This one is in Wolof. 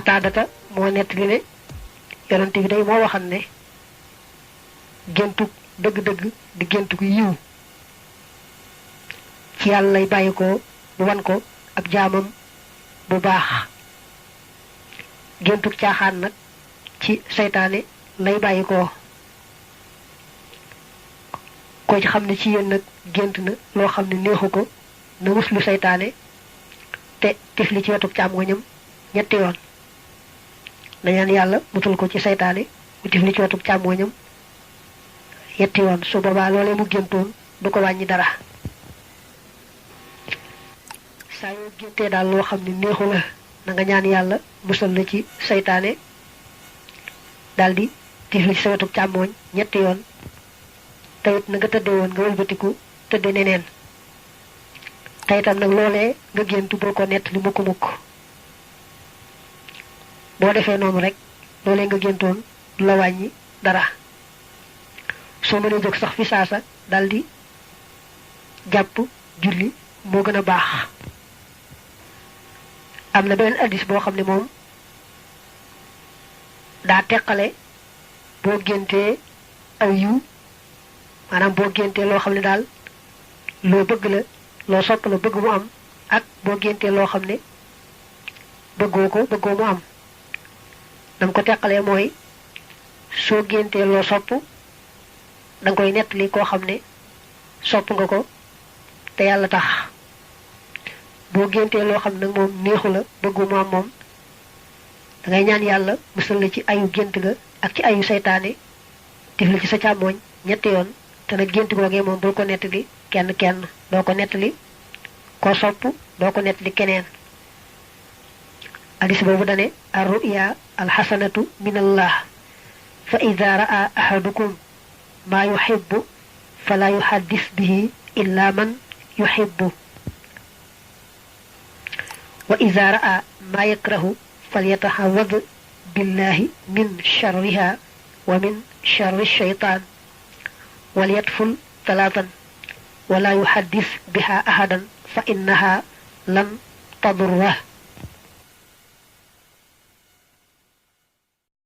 Qataadata moo nettali ne yonent bi day moo waxan ne géntug dëgg-dëgg di géntug yiw ci yàlla lay bàyyi ko bu wan ko ab jaamam bu baax géntug caaxaan nag ci seytaane lay bàyyi ko ci xam ne ci yéen nag gént na loo xam ne neexu ko na muslu seytaane te tifli ci wetu càmmoñam ñetti yoon na ñaan yàlla mutul ko ci seytaane mu tifli ci wetu càmmoñam yetti yoon su boobaa loolee mu géntoon du ko wàññi dara saa yoo géntee daal loo xam ne neexu la na nga ñaan yàlla musal la ci seytaane daldi tifli ci sa wetu càmmoñ ñetti yoon tayit na nga tëdde woon nga wëlbatiku tëdde neneen tayitam nag loolee nga géntu boo ko nett li mukk boo defee noonu rek loolee nga géntoon du la wàññi dara soo mënee jóg sax fi saasa daldi jàpp julli moo gën a baax am na beneen addis boo xam ne moom daa teqale boo géntee aw yiw maanaam boo géntee loo xam ne daal loo bëgg la loo sopp la bëgg mu am ak boo géntee loo xam ne bëggoo mu am dam ko teqalee mooy soo géntee loo sopp danga koy nettali koo xam ne sopp nga ko te yàlla tax boo géntee loo xam ne nag moom neexu la bëggu mu am moom dangay ñaan yàlla musal la ci ayu gént ga ak ci ayu seytaane tifli ci sa càmmooñ ñetti yoon te nag gént googee moom bul ko nettali kenn doo ko nettali koo sopp doo ko nettali keneen hadis boobu dane ar-ru'ya al-hasanatu min Allah fa idha ra'a ahadukum ma yuhibbu fala yuhaddis bihi illa man yuhibbu wa idha ra'a ma yakrahu falyatahawwad billahi min sharriha wa min sharri ash-shaytan وليدفل ثلاثا ولا يحدث بها أحدا فإنها لم تضره